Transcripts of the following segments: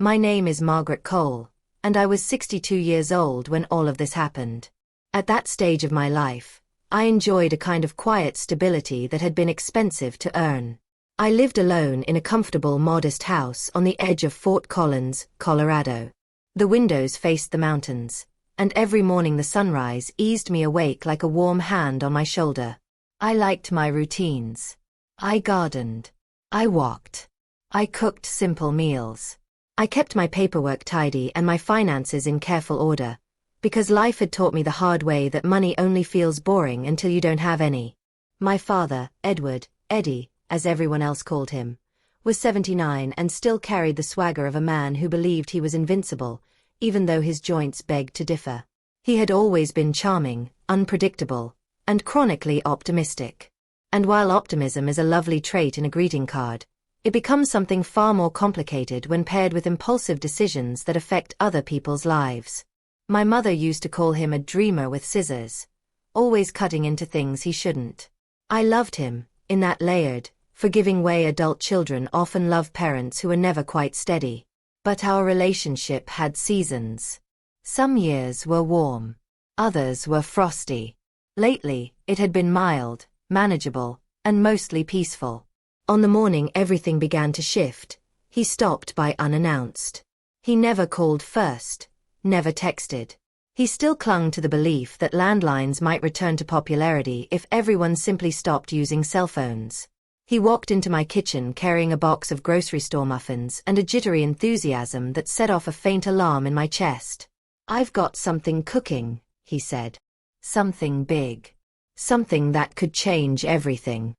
My name is Margaret Cole, and I was 62 years old when all of this happened. At that stage of my life, I enjoyed a kind of quiet stability that had been expensive to earn. I lived alone in a comfortable, modest house on the edge of Fort Collins, Colorado. The windows faced the mountains, and every morning the sunrise eased me awake like a warm hand on my shoulder. I liked my routines. I gardened. I walked. I cooked simple meals. I kept my paperwork tidy and my finances in careful order, because life had taught me the hard way that money only feels boring until you don't have any. My father, Edward, Eddie, as everyone else called him, was 79 and still carried the swagger of a man who believed he was invincible, even though his joints begged to differ. He had always been charming, unpredictable, and chronically optimistic. And while optimism is a lovely trait in a greeting card, it becomes something far more complicated when paired with impulsive decisions that affect other people's lives. My mother used to call him a dreamer with scissors, always cutting into things he shouldn't. I loved him, in that layered, forgiving way adult children often love parents who are never quite steady. But our relationship had seasons. Some years were warm. Others were frosty. Lately, it had been mild, manageable, and mostly peaceful. On the morning everything began to shift, he stopped by unannounced. He never called first, never texted. He still clung to the belief that landlines might return to popularity if everyone simply stopped using cell phones. He walked into my kitchen carrying a box of grocery store muffins and a jittery enthusiasm that set off a faint alarm in my chest. "I've got something cooking," he said. "Something big. Something that could change everything."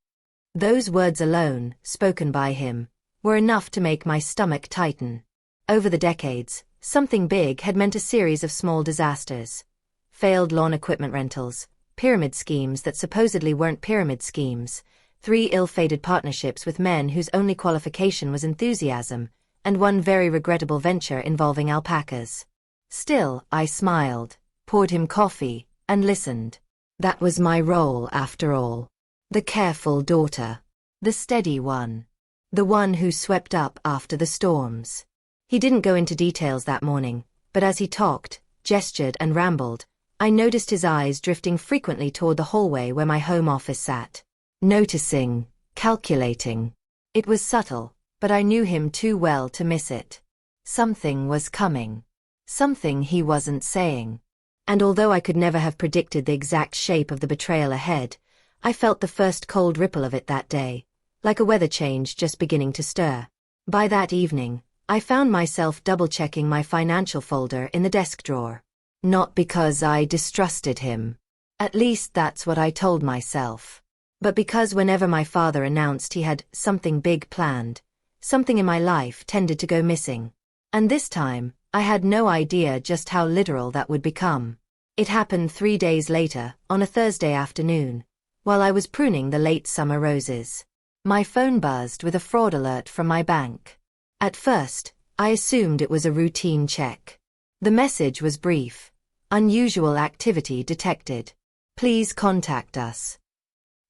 Those words alone, spoken by him, were enough to make my stomach tighten. Over the decades, something big had meant a series of small disasters. Failed lawn equipment rentals, pyramid schemes that supposedly weren't pyramid schemes, 3 ill-fated partnerships with men whose only qualification was enthusiasm, and one very regrettable venture involving alpacas. Still, I smiled, poured him coffee, and listened. That was my role after all. The careful daughter. The steady one. The one who swept up after the storms. He didn't go into details that morning, but as he talked, gestured and rambled, I noticed his eyes drifting frequently toward the hallway where my home office sat. Noticing, calculating. It was subtle, but I knew him too well to miss it. Something was coming. Something he wasn't saying. And although I could never have predicted the exact shape of the betrayal ahead, I felt the first cold ripple of it that day, like a weather change just beginning to stir. By that evening, I found myself double-checking my financial folder in the desk drawer. Not because I distrusted him. At least that's what I told myself. But because whenever my father announced he had something big planned, something in my life tended to go missing. And this time, I had no idea just how literal that would become. It happened 3 days later, on a Thursday afternoon, while I was pruning the late summer roses. My phone buzzed with a fraud alert from my bank. At first, I assumed it was a routine check. The message was brief. Unusual activity detected. Please contact us.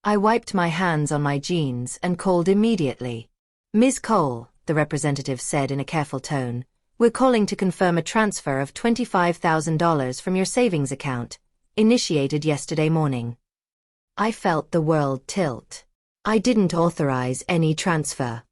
I wiped my hands on my jeans and called immediately. "Ms. Cole," the representative said in a careful tone, "we're calling to confirm a transfer of $25,000 from your savings account, initiated yesterday morning." I felt the world tilt. I didn't authorize any transfer.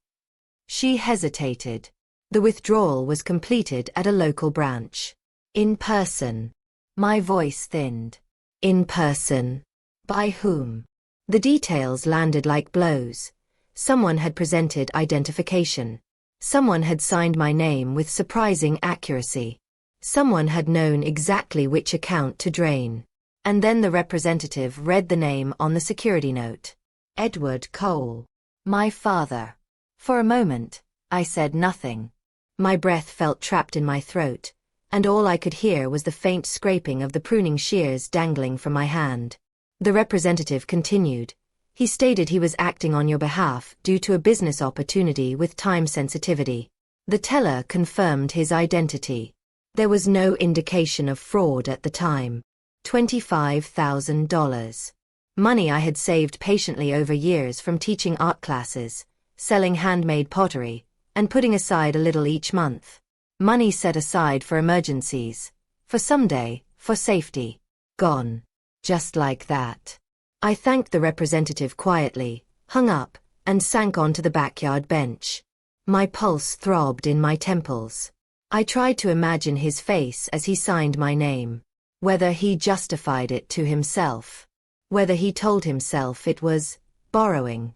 She hesitated. The withdrawal was completed at a local branch. In person. My voice thinned. In person. By whom? The details landed like blows. Someone had presented identification. Someone had signed my name with surprising accuracy. Someone had known exactly which account to drain. And then the representative read the name on the security note. Edward Cole. My father. For a moment, I said nothing. My breath felt trapped in my throat, and all I could hear was the faint scraping of the pruning shears dangling from my hand. The representative continued. He stated he was acting on your behalf due to a business opportunity with time sensitivity. The teller confirmed his identity. There was no indication of fraud at the time. $25,000. Money I had saved patiently over years from teaching art classes, selling handmade pottery, and putting aside a little each month. Money set aside for emergencies, for someday, for safety. Gone. Just like that. I thanked the representative quietly, hung up, and sank onto the backyard bench. My pulse throbbed in my temples. I tried to imagine his face as he signed my name. Whether he justified it to himself. Whether he told himself it was borrowing.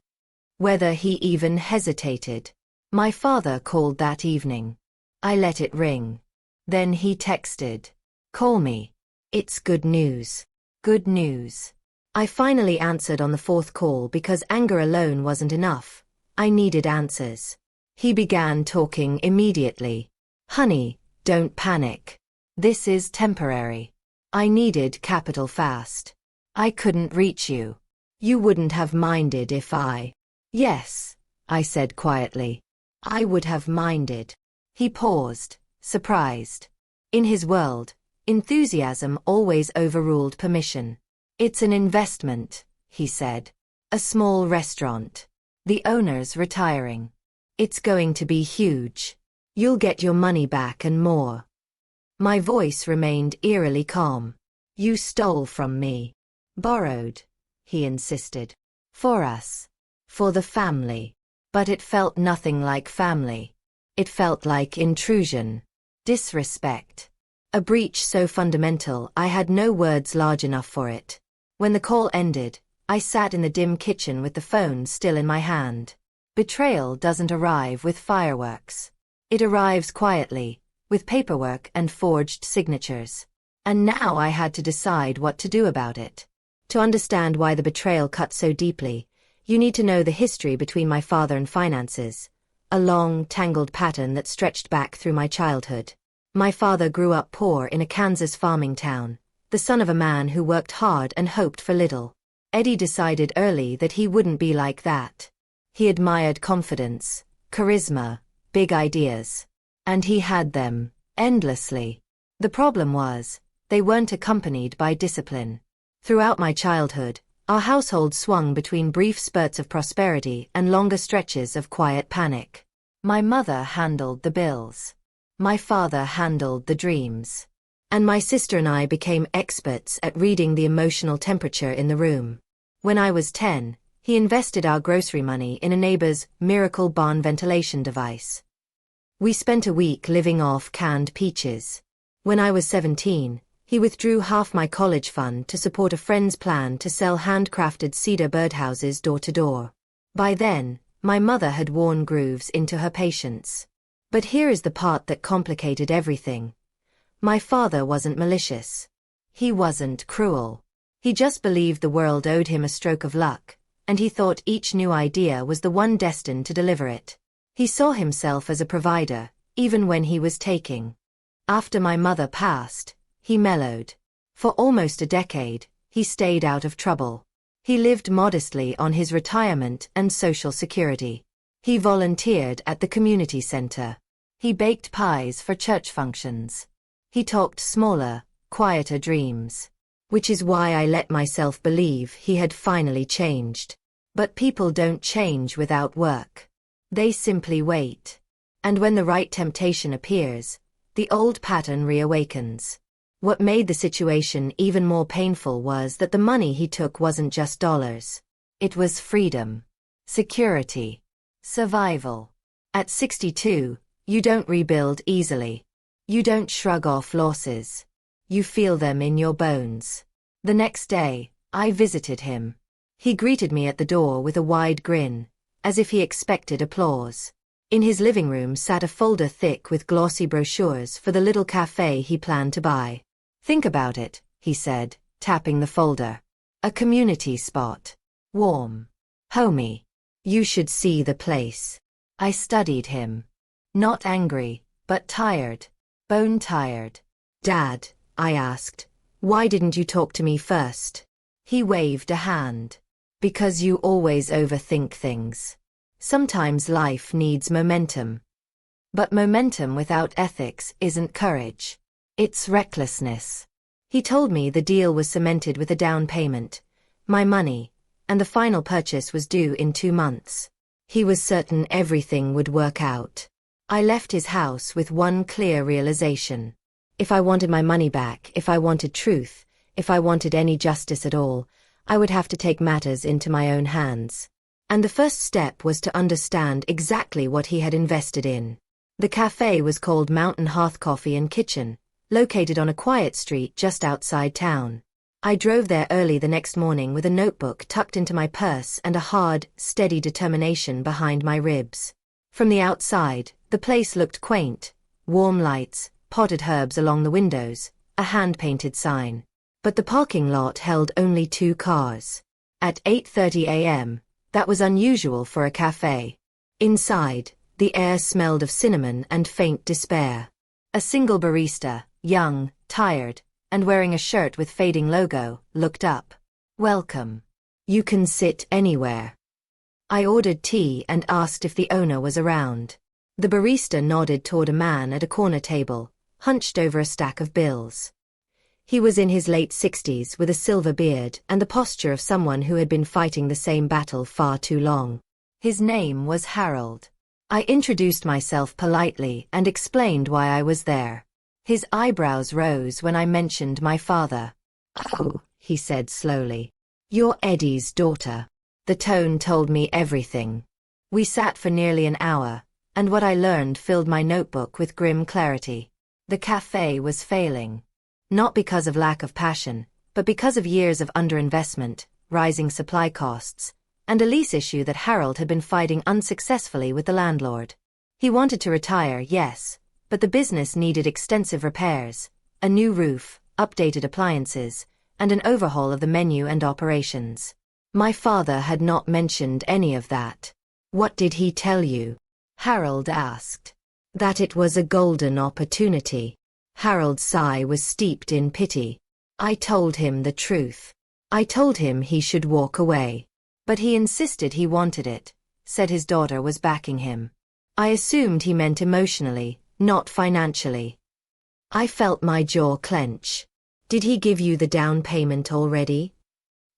Whether he even hesitated. My father called that evening. I let it ring. Then he texted. Call me. It's good news. Good news. I finally answered on the fourth call because anger alone wasn't enough. I needed answers. He began talking immediately. Honey, don't panic. This is temporary. I needed capital fast. I couldn't reach you. You wouldn't have minded if I... Yes, I said quietly. I would have minded. He paused, surprised. In his world, enthusiasm always overruled permission. It's an investment, he said. A small restaurant. The owner's retiring. It's going to be huge. You'll get your money back and more. My voice remained eerily calm. You stole from me. Borrowed, he insisted. For us. For the family. But it felt nothing like family. It felt like intrusion. Disrespect. A breach so fundamental I had no words large enough for it. When the call ended, I sat in the dim kitchen with the phone still in my hand. Betrayal doesn't arrive with fireworks. It arrives quietly, with paperwork and forged signatures. And now I had to decide what to do about it. To understand why the betrayal cut so deeply, you need to know the history between my father and finances. A long, tangled pattern that stretched back through my childhood. My father grew up poor in a Kansas farming town, the son of a man who worked hard and hoped for little. Eddie decided early that he wouldn't be like that. He admired confidence, charisma, big ideas. And he had them, endlessly. The problem was, they weren't accompanied by discipline. Throughout my childhood, our household swung between brief spurts of prosperity and longer stretches of quiet panic. My mother handled the bills. My father handled the dreams. And my sister and I became experts at reading the emotional temperature in the room. When I was 10, he invested our grocery money in a neighbor's miracle barn ventilation device. We spent a week living off canned peaches. When I was 17, he withdrew half my college fund to support a friend's plan to sell handcrafted cedar birdhouses door to door. By then, my mother had worn grooves into her patience. But here is the part that complicated everything. My father wasn't malicious. He wasn't cruel. He just believed the world owed him a stroke of luck, and he thought each new idea was the one destined to deliver it. He saw himself as a provider, even when he was taking. After my mother passed, he mellowed. For almost a decade, he stayed out of trouble. He lived modestly on his retirement and Social Security. He volunteered at the community center. He baked pies for church functions. He talked smaller, quieter dreams. Which is why I let myself believe he had finally changed. But people don't change without work. They simply wait. And when the right temptation appears, the old pattern reawakens. What made the situation even more painful was that the money he took wasn't just dollars. It was freedom, security, survival. At 62, you don't rebuild easily. You don't shrug off losses. You feel them in your bones. The next day, I visited him. He greeted me at the door with a wide grin, as if he expected applause. In his living room sat a folder thick with glossy brochures for the little cafe he planned to buy. Think about it, he said, tapping the folder. A community spot. Warm. Homey. You should see the place. I studied him. Not angry, but tired. Bone tired. Dad, I asked, why didn't you talk to me first? He waved a hand. Because you always overthink things. Sometimes life needs momentum. But momentum without ethics isn't courage. It's recklessness. He told me the deal was cemented with a down payment, my money, and the final purchase was due in 2 months. He was certain everything would work out. I left his house with one clear realization. If I wanted my money back, if I wanted truth, if I wanted any justice at all, I would have to take matters into my own hands. And the first step was to understand exactly what he had invested in. The cafe was called Mountain Hearth Coffee and Kitchen, located on a quiet street just outside town. I drove there early the next morning with a notebook tucked into my purse and a hard, steady determination behind my ribs. From the outside, the place looked quaint. Warm lights, potted herbs along the windows, a hand-painted sign. But the parking lot held only 2 cars. At 8:30 a.m., that was unusual for a cafe. Inside, the air smelled of cinnamon and faint despair. A single barista, young, tired, and wearing a shirt with fading logo, looked up. "Welcome. You can sit anywhere." I ordered tea and asked if the owner was around. The barista nodded toward a man at a corner table, hunched over a stack of bills. He was in his late 60s with a silver beard and the posture of someone who had been fighting the same battle far too long. His name was Harold. I introduced myself politely and explained why I was there. His eyebrows rose when I mentioned my father. "Oh," he said slowly. "You're Eddie's daughter." The tone told me everything. We sat for nearly an hour, and what I learned filled my notebook with grim clarity. The cafe was failing. Not because of lack of passion, but because of years of underinvestment, rising supply costs, and a lease issue that Harold had been fighting unsuccessfully with the landlord. He wanted to retire, yes, but the business needed extensive repairs, a new roof, updated appliances, and an overhaul of the menu and operations. My father had not mentioned any of that. "What did he tell you?" Harold asked. "That it was a golden opportunity." Harold's sigh was steeped in pity. I told him the truth. I told him he should walk away. But he insisted he wanted it, said his daughter was backing him. I assumed he meant emotionally, not financially. I felt my jaw clench. "Did he give you the down payment already?"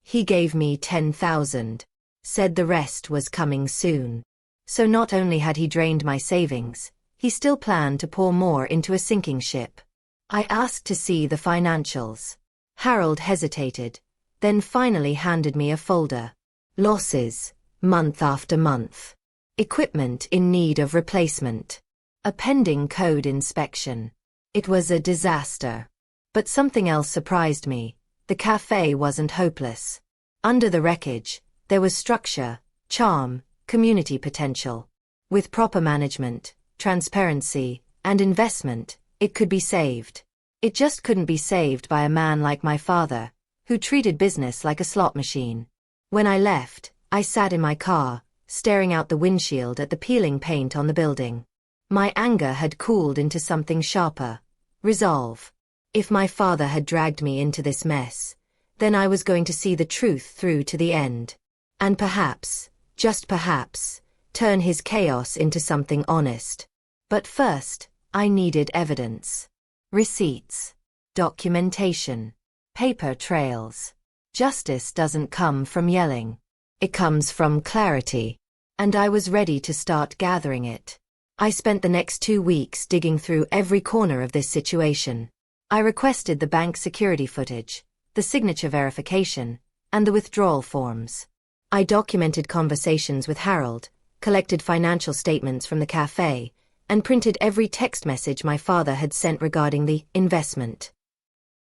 "He gave me 10,000. Said the rest was coming soon." So not only had he drained my savings, he still planned to pour more into a sinking ship. I asked to see the financials. Harold hesitated, then finally handed me a folder. Losses, month after month. Equipment in need of replacement. A pending code inspection. It was a disaster. But something else surprised me. The cafe wasn't hopeless. Under the wreckage, there was structure, charm, community potential. With proper management, transparency, and investment, it could be saved. It just couldn't be saved by a man like my father, who treated business like a slot machine. When I left, I sat in my car, staring out the windshield at the peeling paint on the building. My anger had cooled into something sharper. Resolve. If my father had dragged me into this mess, then I was going to see the truth through to the end. And perhaps, just perhaps, turn his chaos into something honest. But first, I needed evidence. Receipts. Documentation. Paper trails. Justice doesn't come from yelling. It comes from clarity. And I was ready to start gathering it. I spent the next 2 weeks digging through every corner of this situation. I requested the bank security footage, the signature verification, and the withdrawal forms. I documented conversations with Harold, collected financial statements from the cafe, and printed every text message my father had sent regarding the investment.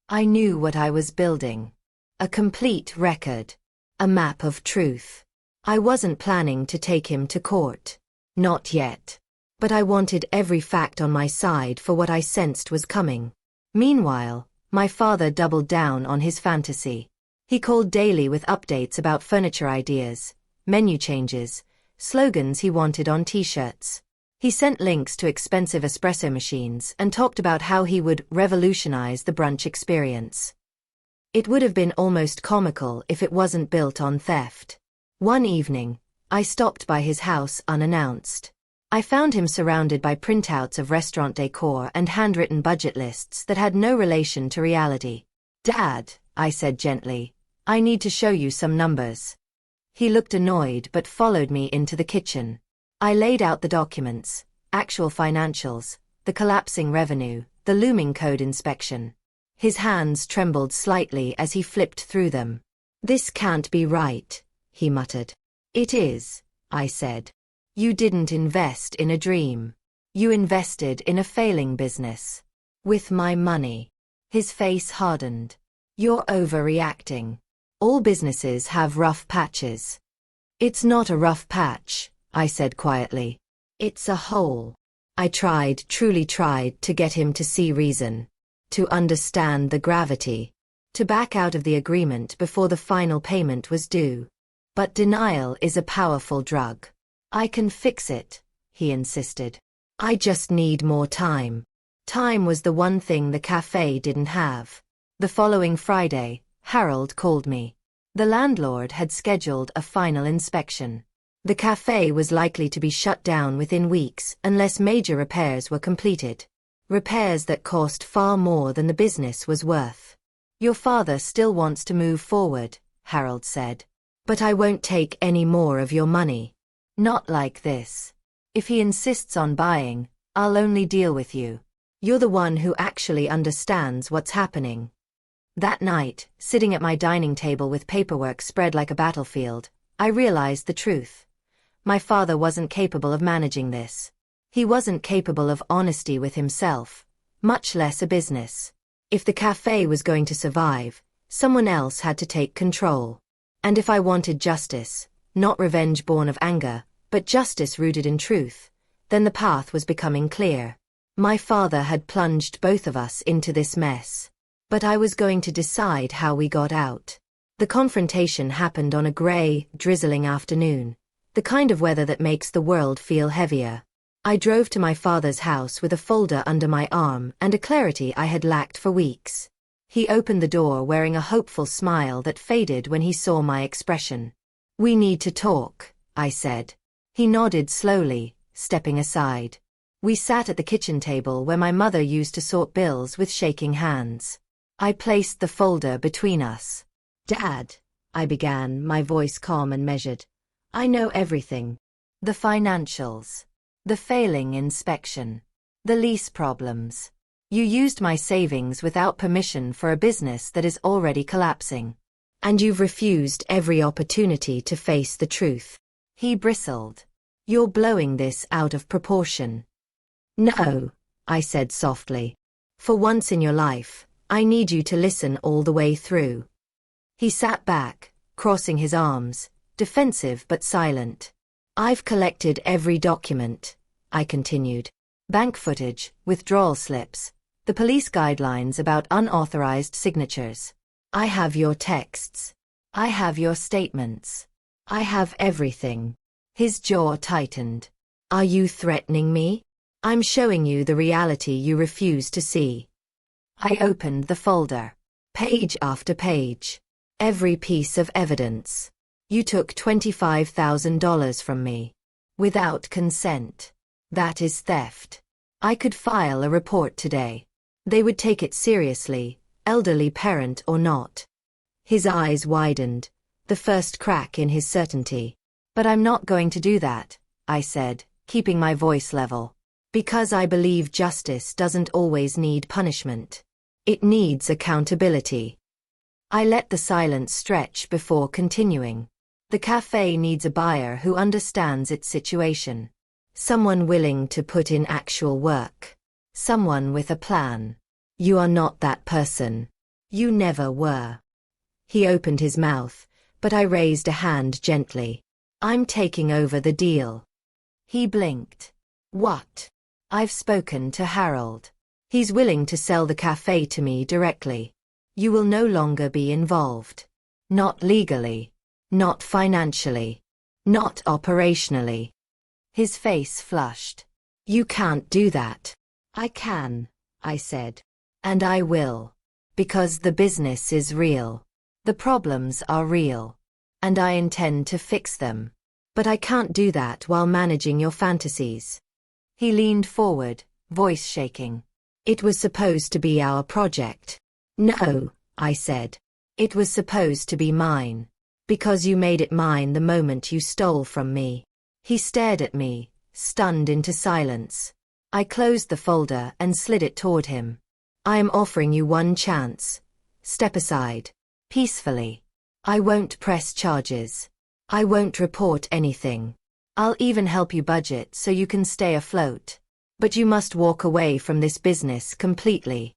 I knew what I was building. A complete record. A map of truth. I wasn't planning to take him to court. Not yet. But I wanted every fact on my side for what I sensed was coming. Meanwhile, my father doubled down on his fantasy. He called daily with updates about furniture ideas, menu changes, slogans he wanted on t-shirts. He sent links to expensive espresso machines and talked about how he would revolutionize the brunch experience. It would have been almost comical if it wasn't built on theft. One evening, I stopped by his house unannounced. I found him surrounded by printouts of restaurant decor and handwritten budget lists that had no relation to reality. "Dad," I said gently, "I need to show you some numbers." He looked annoyed but followed me into the kitchen. I laid out the documents, actual financials, the collapsing revenue, the looming code inspection. His hands trembled slightly as he flipped through them. "This can't be right," he muttered. "It is," I said. "You didn't invest in a dream. You invested in a failing business. With my money." His face hardened. "You're overreacting. All businesses have rough patches." "It's not a rough patch," I said quietly. "It's a hole." I truly tried to get him to see reason, to understand the gravity, to back out of the agreement before the final payment was due. But denial is a powerful drug. "I can fix it," he insisted. "I just need more time." Time was the one thing the cafe didn't have. The following Friday, Harold called me. The landlord had scheduled a final inspection. The cafe was likely to be shut down within weeks unless major repairs were completed. Repairs that cost far more than the business was worth. "Your father still wants to move forward," Harold said. "But I won't take any more of your money. Not like this. If he insists on buying, I'll only deal with you. You're the one who actually understands what's happening." That night, sitting at my dining table with paperwork spread like a battlefield, I realized the truth. My father wasn't capable of managing this. He wasn't capable of honesty with himself, much less a business. If the cafe was going to survive, someone else had to take control. And if I wanted justice, not revenge born of anger, but justice rooted in truth, then the path was becoming clear. My father had plunged both of us into this mess. But I was going to decide how we got out. The confrontation happened on a gray, drizzling afternoon. The kind of weather that makes the world feel heavier. I drove to my father's house with a folder under my arm and a clarity I had lacked for weeks. He opened the door wearing a hopeful smile that faded when he saw my expression. "We need to talk," I said. He nodded slowly, stepping aside. We sat at the kitchen table where my mother used to sort bills with shaking hands. I placed the folder between us. "Dad," I began, my voice calm and measured. "I know everything. The financials. The failing inspection. The lease problems. You used my savings without permission for a business that is already collapsing. And you've refused every opportunity to face the truth." He bristled. "You're blowing this out of proportion." "No," I said softly. "For once in your life, I need you to listen all the way through." He sat back, crossing his arms, defensive but silent. "I've collected every document," I continued. "Bank footage, withdrawal slips, the police guidelines about unauthorized signatures. I have your texts. I have your statements. I have everything." His jaw tightened. "Are you threatening me? I'm showing you the reality you refuse to see." I opened the folder. Page after page. Every piece of evidence. "You took $25,000 from me. Without consent. That is theft. I could file a report today. They would take it seriously, elderly parent or not." His eyes widened, the first crack in his certainty. "But I'm not going to do that," I said, keeping my voice level. "Because I believe justice doesn't always need punishment. It needs accountability." I let the silence stretch before continuing. "The cafe needs a buyer who understands its situation. Someone willing to put in actual work. Someone with a plan. You are not that person. You never were." He opened his mouth, but I raised a hand gently. "I'm taking over the deal." He blinked. "What?" "I've spoken to Harold. He's willing to sell the cafe to me directly. You will no longer be involved. Not legally. Not financially. Not operationally." His face flushed. "You can't do that." "I can," I said. "And I will. Because the business is real. The problems are real. And I intend to fix them. But I can't do that while managing your fantasies." He leaned forward, voice shaking. "It was supposed to be our project." "No," I said. "It was supposed to be mine. Because you made it mine the moment you stole from me." He stared at me, stunned into silence. I closed the folder and slid it toward him. I am offering you one chance. Step aside. Peacefully. I won't press charges. I won't report anything. I'll even help you budget so you can stay afloat. But you must walk away from this business completely.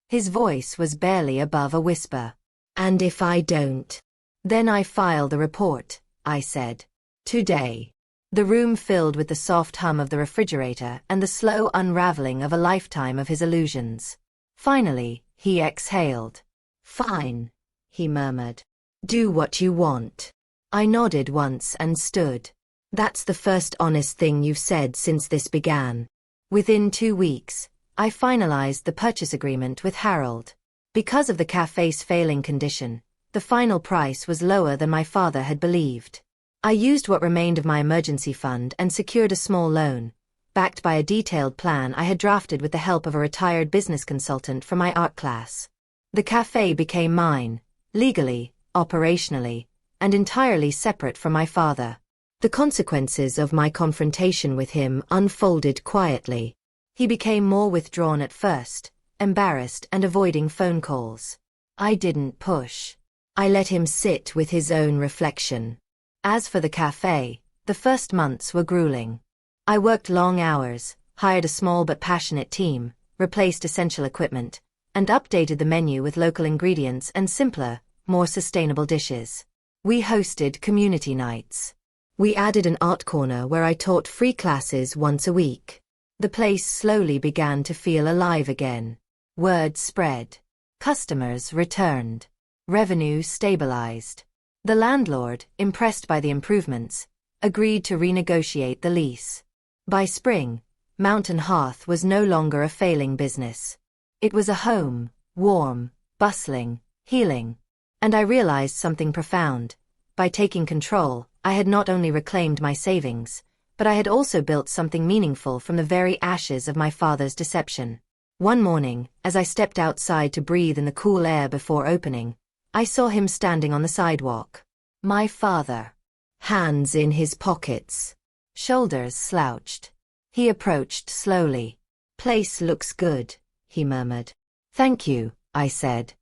His voice was barely above a whisper. And if I don't? Then I file the report, I said. Today. The room filled with the soft hum of the refrigerator and the slow unraveling of a lifetime of his illusions. Finally, he exhaled. Fine, he murmured. Do what you want. I nodded once and stood. That's the first honest thing you've said since this began. Within 2 weeks, I finalized the purchase agreement with Harold. Because of the cafe's failing condition, the final price was lower than my father had believed. I used what remained of my emergency fund and secured a small loan, backed by a detailed plan I had drafted with the help of a retired business consultant from my art class. The cafe became mine, legally, operationally, and entirely separate from my father. The consequences of my confrontation with him unfolded quietly. He became more withdrawn at first, embarrassed and avoiding phone calls. I didn't push. I let him sit with his own reflection. As for the cafe, the first months were grueling. I worked long hours, hired a small but passionate team, replaced essential equipment, and updated the menu with local ingredients and simpler, more sustainable dishes. We hosted community nights. We added an art corner where I taught free classes once a week. The place slowly began to feel alive again. Word spread. Customers returned. Revenue stabilized. The landlord, impressed by the improvements, agreed to renegotiate the lease. By spring, Mountain Hearth was no longer a failing business. It was a home, warm, bustling, healing. And I realized something profound. By taking control, I had not only reclaimed my savings, but I had also built something meaningful from the very ashes of my father's deception. One morning, as I stepped outside to breathe in the cool air before opening, I saw him standing on the sidewalk. My father. Hands in his pockets. Shoulders slouched. He approached slowly. Place looks good, he murmured. Thank you, I said.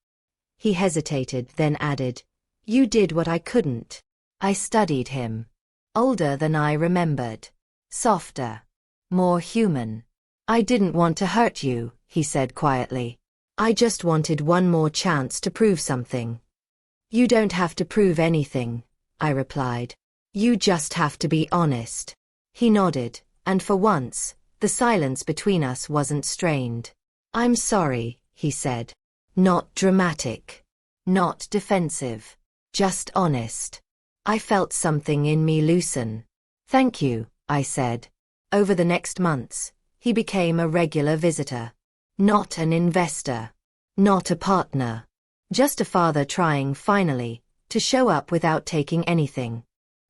He hesitated, then added, You did what I couldn't. I studied him. Older than I remembered. Softer. More human. I didn't want to hurt you, he said quietly. I just wanted one more chance to prove something. You don't have to prove anything, I replied. You just have to be honest. He nodded, and for once, the silence between us wasn't strained. I'm sorry, he said. Not dramatic. Not defensive. Just honest. I felt something in me loosen. Thank you, I said. Over the next months, he became a regular visitor. Not an investor. Not a partner. Just a father trying, finally, to show up without taking anything.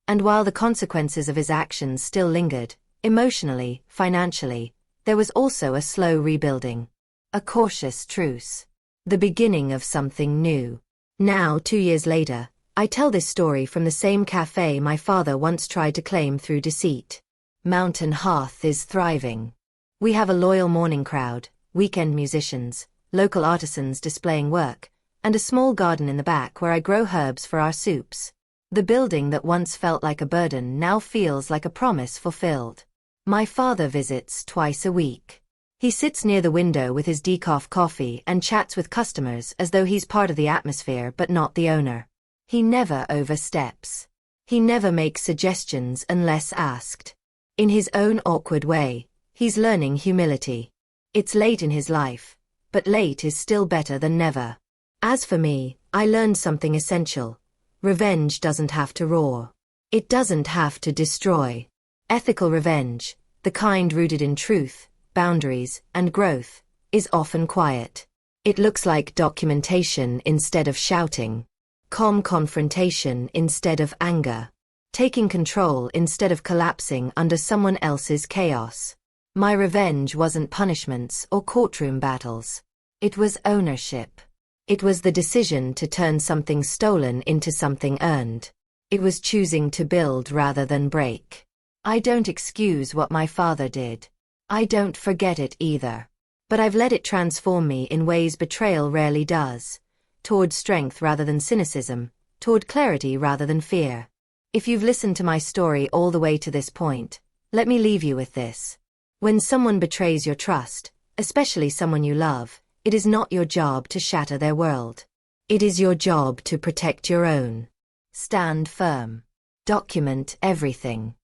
And while the consequences of his actions still lingered, emotionally, financially, there was also a slow rebuilding. A cautious truce. The beginning of something new. Now, 2 years later, I tell this story from the same cafe my father once tried to claim through deceit. Mountain Hearth is thriving. We have a loyal morning crowd, weekend musicians, local artisans displaying work, and a small garden in the back where I grow herbs for our soups. The building that once felt like a burden now feels like a promise fulfilled. My father visits twice a week. He sits near the window with his decaf coffee and chats with customers as though he's part of the atmosphere but not the owner. He never oversteps. He never makes suggestions unless asked. In his own awkward way, he's learning humility. It's late in his life, but late is still better than never. As for me, I learned something essential. Revenge doesn't have to roar. It doesn't have to destroy. Ethical revenge, the kind rooted in truth, boundaries, and growth, is often quiet. It looks like documentation instead of shouting. Calm confrontation instead of anger. Taking control instead of collapsing under someone else's chaos. My revenge wasn't punishments or courtroom battles. It was ownership. It was the decision to turn something stolen into something earned. It was choosing to build rather than break. I don't excuse what my father did. I don't forget it either. But I've let it transform me in ways betrayal rarely does. Toward strength rather than cynicism, toward clarity rather than fear. If you've listened to my story all the way to this point, let me leave you with this. When someone betrays your trust, especially someone you love, it is not your job to shatter their world. It is your job to protect your own. Stand firm. Document everything.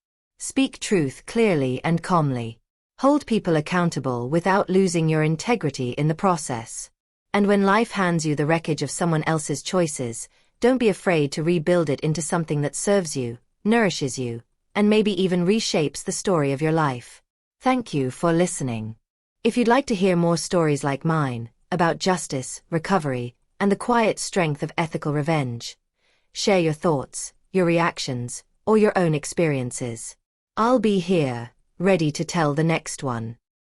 Speak truth clearly and calmly. Hold people accountable without losing your integrity in the process. And when life hands you the wreckage of someone else's choices, don't be afraid to rebuild it into something that serves you, nourishes you, and maybe even reshapes the story of your life. Thank you for listening. If you'd like to hear more stories like mine, about justice, recovery, and the quiet strength of ethical revenge, share your thoughts, your reactions, or your own experiences. I'll be here, ready to tell the next one.